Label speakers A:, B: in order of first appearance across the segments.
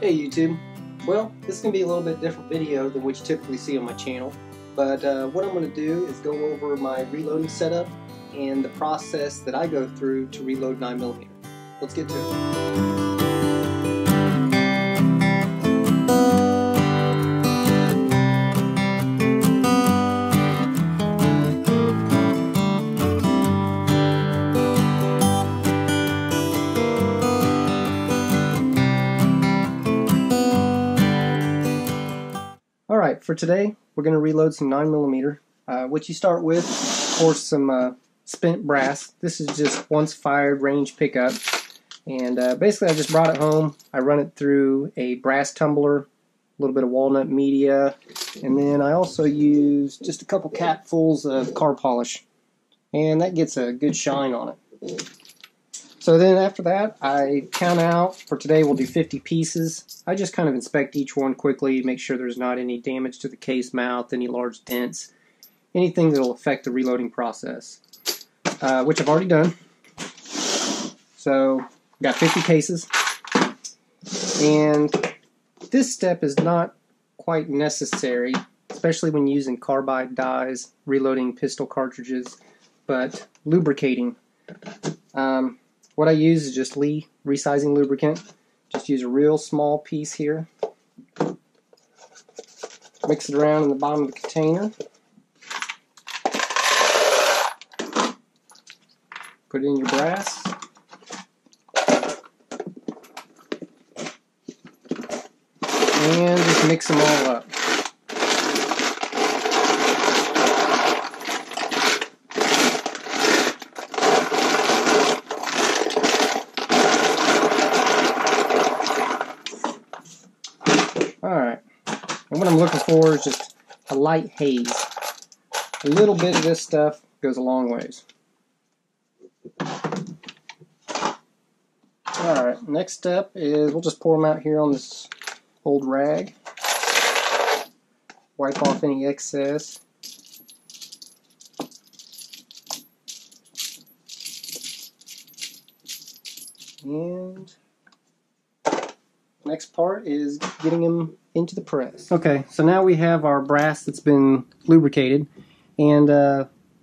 A: Hey YouTube, well this is going to be a little bit different video than what you typically see on my channel, but what I'm going to do is go over my reloading setup and the process that I go through to reload 9mm. Let's get to it. Alright, for today we're going to reload some 9mm. What you start with, of course, some spent brass. This is just once fired range pickup, and basically I just brought it home. I run it through a brass tumbler, a little bit of walnut media, and then I also use just a couple capfuls of car polish, and that gets a good shine on it. So then after that, I count out. For today we'll do 50 pieces. I just kind of inspect each one quickly, make sure there's not any damage to the case mouth, any large dents, anything that will affect the reloading process, which I've already done. So got 50 cases, and this step is not quite necessary, especially when using carbide dies, reloading pistol cartridges, but lubricating. What I use is just Lee resizing lubricant. Just use a real small piece here. Mix it around in the bottom of the container. Put it in your brass. And just mix them all up. Alright, and what I'm looking for is just a light haze. A little bit of this stuff goes a long ways. Alright, next step is we'll just pour them out here on this old rag. Wipe off any excess. And next part is getting them into the press. Okay, so now we have our brass that's been lubricated, and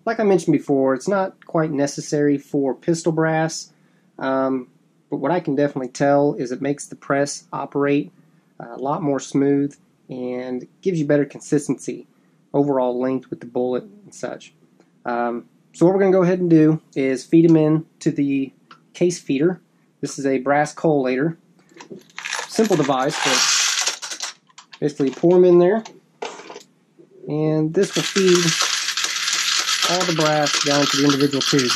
A: like I mentioned before, it's not quite necessary for pistol brass, but what I can definitely tell is it makes the press operate a lot more smooth and gives you better consistency, overall length with the bullet and such. So what we're going to go ahead and do is feed them in to the case feeder. This is a brass collator. Simple device, but basically pour them in there, and this will feed all the brass down to the individual tubes.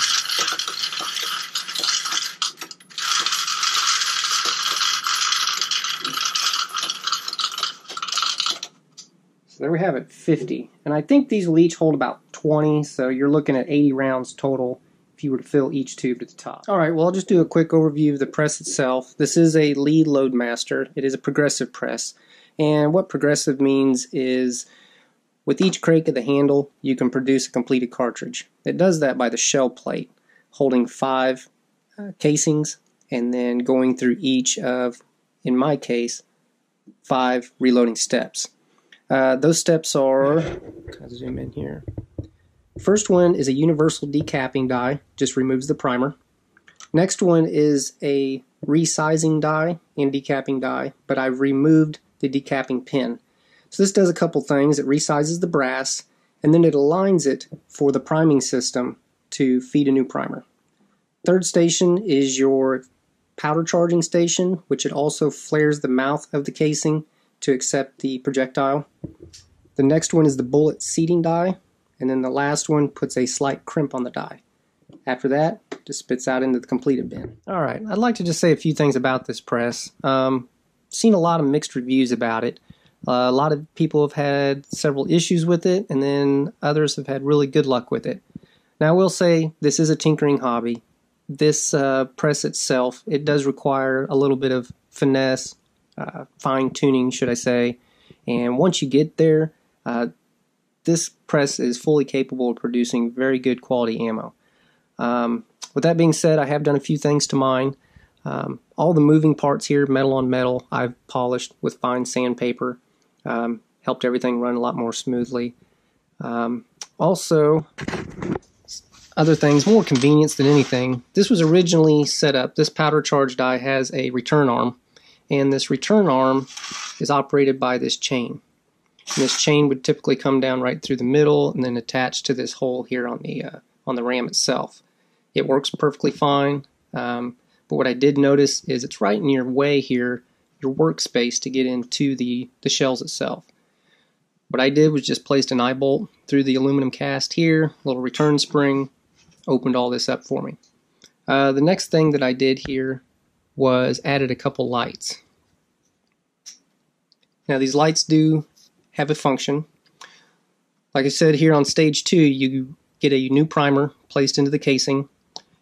A: So there we have it, 50. And I think these will each hold about 20, so you're looking at 80 rounds total if you were to fill each tube to the top. Alright, well I'll just do a quick overview of the press itself. This is a Lee Loadmaster. It is a progressive press. And what progressive means is with each crank of the handle you can produce a completed cartridge. It does that by the shell plate, holding 5 casings and then going through each of, in my case, 5 reloading steps. Those steps are, I'll zoom in here. First one is a universal decapping die, just removes the primer. Next one is a resizing die and decapping die, but I've removed the decapping pin. So this does a couple things. It resizes the brass, and then it aligns it for the priming system to feed a new primer. Third station is your powder charging station, which it also flares the mouth of the casing to accept the projectile. The next one is the bullet seating die, and then the last one puts a slight crimp on the die. After that, just spits out into the completed bin. Alright, I'd like to just say a few things about this press. Seen a lot of mixed reviews about it. A lot of people have had several issues with it, and then others have had really good luck with it. Now I will say, this is a tinkering hobby. This press itself, it does require a little bit of finesse, fine tuning should I say, and once you get there, this press is fully capable of producing very good quality ammo. With that being said, I have done a few things to mine. All the moving parts here, metal on metal, I've polished with fine sandpaper. Helped everything run a lot more smoothly. Also, other things, more convenience than anything. This was originally set up, this powder charge die has a return arm, and this return arm is operated by this chain. And this chain would typically come down right through the middle and then attach to this hole here on the ram itself. It works perfectly fine, but what I did notice is it's right in your way here, your workspace to get into the shells itself. What I did was just placed an eye bolt through the aluminum cast here, little return spring, opened all this up for me. The next thing that I did here was added a couple lights. Now these lights do have a function. Like I said, here on stage 2 you get a new primer placed into the casing,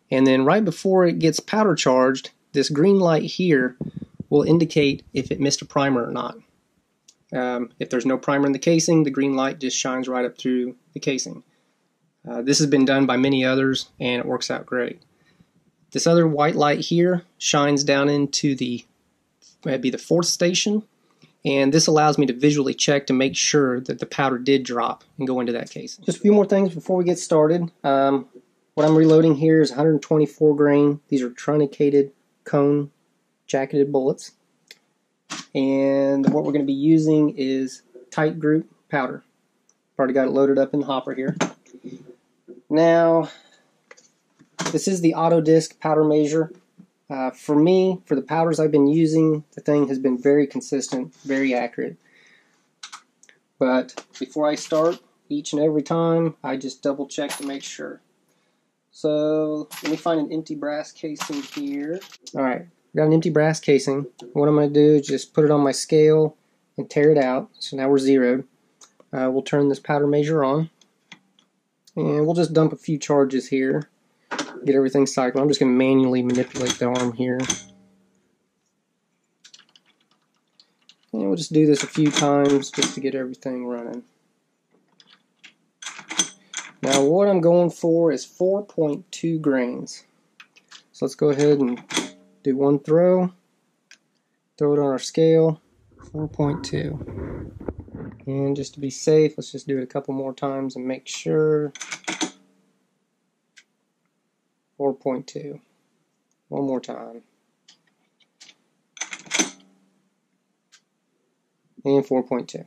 A: and then right before it gets powder charged, this green light here will indicate if it missed a primer or not. If there's no primer in the casing, the green light just shines right up through the casing. This has been done by many others and it works out great. This other white light here shines down into the 4th station, and this allows me to visually check to make sure that the powder did drop and go into that casing. Just a few more things before we get started. What I'm reloading here is 124 grain. These are truncated cone jacketed bullets. And what we're going to be using is tight group powder. Already got it loaded up in the hopper here. Now, this is the auto disc powder measure. For me, for the powders I've been using, the thing has been very consistent, very accurate. But before I start, each and every time, I just double check to make sure. So, let me find an empty brass casing here. Alright. Got an empty brass casing. What I'm going to do is just put it on my scale and tear it out. So now we're zeroed. We'll turn this powder measure on. And we'll just dump a few charges here. Get everything cycled. I'm just going to manually manipulate the arm here. And we'll just do this a few times just to get everything running. Now what I'm going for is 4.2 grains. So let's go ahead and do one throw it on our scale, 4.2. And just to be safe, let's just do it a couple more times and make sure. 4.2. One more time. And 4.2.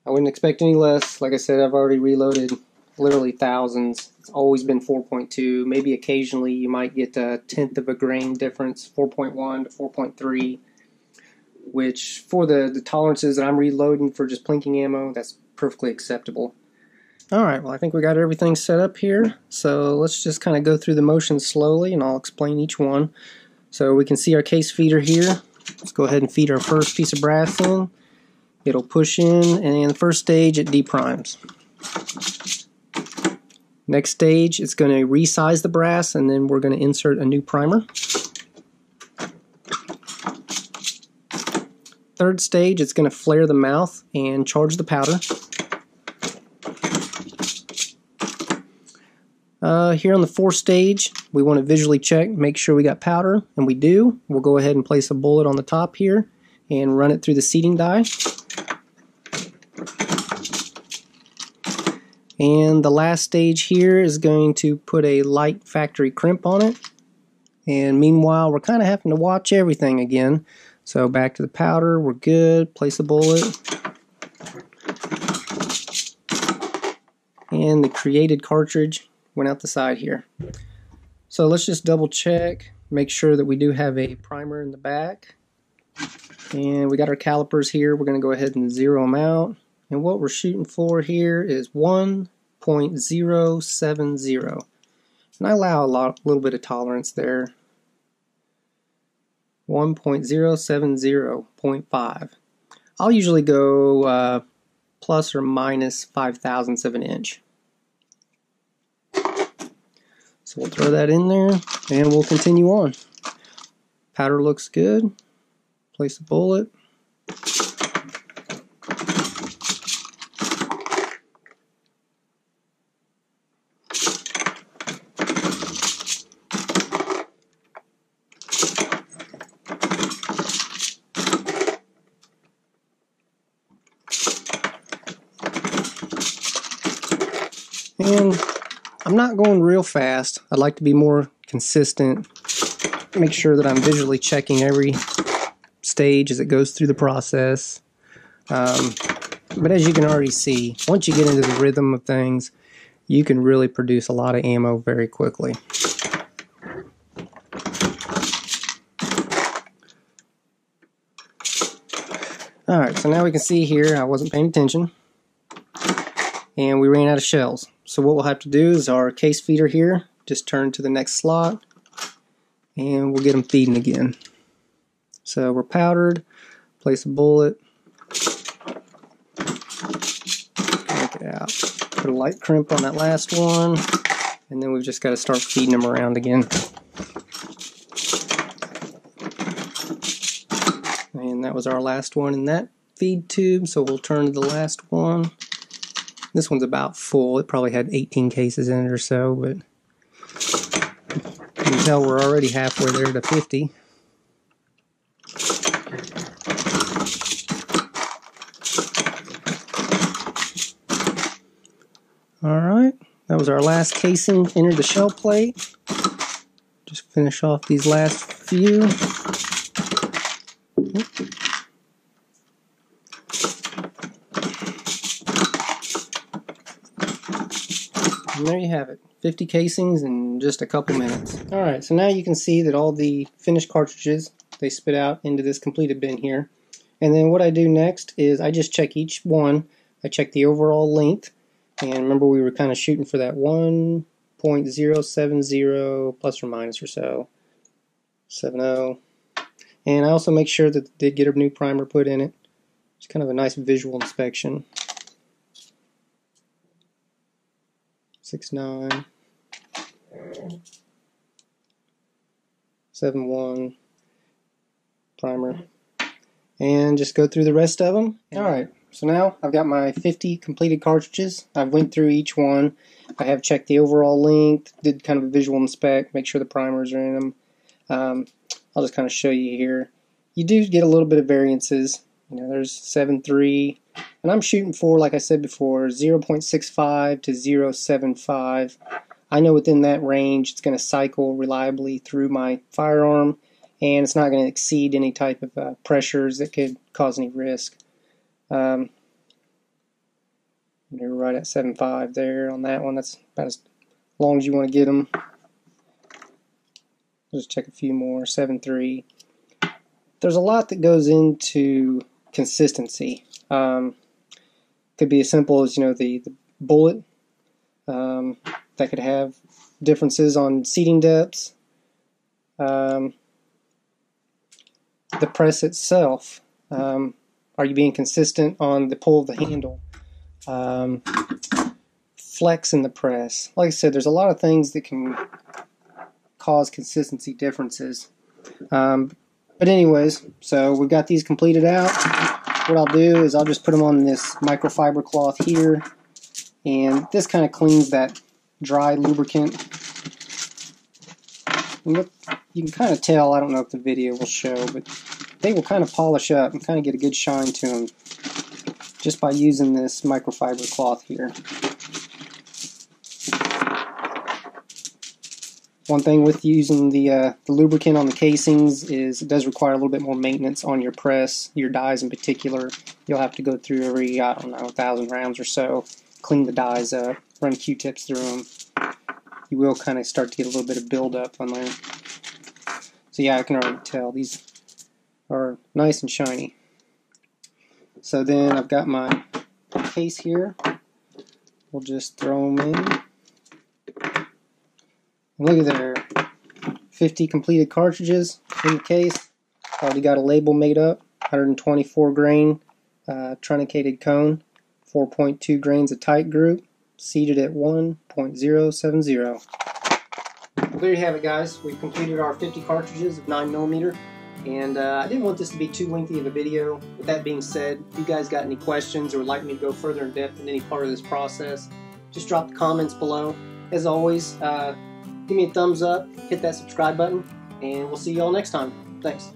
A: I wouldn't expect any less. Like I said, I've already reloaded literally thousands. It's always been 4.2. Maybe occasionally you might get a tenth of a grain difference, 4.1 to 4.3, which for the tolerances that I'm reloading for just plinking ammo, that's perfectly acceptable. Alright, well I think we got everything set up here, so let's just kind of go through the motions slowly and I'll explain each one. So we can see our case feeder here. Let's go ahead and feed our first piece of brass in. It'll push in, and in the first stage it deprimes. Next stage, it's going to resize the brass, and then we're going to insert a new primer. Third stage, it's going to flare the mouth and charge the powder. Here on the 4th stage, we want to visually check, make sure we got powder, and we do. We'll go ahead and place a bullet on the top here and run it through the seating die. And the last stage here is going to put a light factory crimp on it. And meanwhile, we're kind of having to watch everything again. So back to the powder, we're good. Place a bullet. And the created cartridge went out the side here. So let's just double check, make sure that we do have a primer in the back. And we got our calipers here. We're going to go ahead and zero them out. And what we're shooting for here is 1.070. And I allow a little bit of tolerance there. 1.070.5. I'll usually go plus or minus 5/1000ths of an inch. So we'll throw that in there and we'll continue on. Powder looks good. Place a bullet. I'm not going real fast. I'd like to be more consistent, make sure that I'm visually checking every stage as it goes through the process. But as you can already see, once you get into the rhythm of things, you can really produce a lot of ammo very quickly. Alright, so now we can see here I wasn't paying attention and we ran out of shells. So what we'll have to do is our case feeder here, just turn to the next slot and we'll get them feeding again. So we're powdered, place a bullet, take it out, put a light crimp on that last one, and then we've just got to start feeding them around again. And that was our last one in that feed tube, so we'll turn to the last one. This one's about full. It probably had 18 cases in it or so, but you can tell we're already halfway there to 50. Alright, that was our last casing entered the shell plate. Just finish off these last few. And there you have it, 50 casings in just a couple minutes. Alright, so now you can see that all the finished cartridges, they spit out into this completed bin here. And then what I do next is I just check each one. I check the overall length. And remember, we were kind of shooting for that 1.070 plus or minus or so. 70. And I also make sure that they did get a new primer put in it. It's kind of a nice visual inspection. 6.9. 7.1 primer. And just go through the rest of them. Alright. So now I've got my 50 completed cartridges. I've went through each one. I have checked the overall length, did kind of a visual inspect, make sure the primers are in them. I'll just kind of show you here. You do get a little bit of variances. You know, there's 7.3, and I'm shooting for, like I said before, 0.65 to 0.75. I know within that range it's going to cycle reliably through my firearm, and it's not going to exceed any type of pressures that could cause any risk. You're right at 7.5 there on that one. That's about as long as you want to get them. Just check a few more. 7.3. There's a lot that goes into consistency. Could be as simple as, you know, the bullet. That could have differences on seating depths. The press itself. Are you being consistent on the pull of the handle? Flex in the press. Like I said, there's a lot of things that can cause consistency differences. But anyways, so we've got these completed out. What I'll do is I'll just put them on this microfiber cloth here, and this kind of cleans that dry lubricant. And you can kind of tell, I don't know if the video will show, but they will kind of polish up and kind of get a good shine to them just by using this microfiber cloth here. One thing with using the lubricant on the casings is it does require a little bit more maintenance on your press, your dies in particular. You'll have to go through every, I don't know, 1,000 rounds or so, clean the dies up, run Q-tips through them. You will kind of start to get a little bit of buildup on there. So yeah, I can already tell these are nice and shiny. So then I've got my case here. We'll just throw them in. And look at there, 50 completed cartridges in the case. Already got a label made up, 124 grain truncated cone, 4.2 grains of tight group, seated at 1.070. Well, there you have it, guys. We've completed our 50 cartridges of 9mm, and I didn't want this to be too lengthy of a video. With that being said, if you guys got any questions or would like me to go further in depth in any part of this process, just drop the comments below. As always, give me a thumbs up, hit that subscribe button, and we'll see you all next time. Thanks.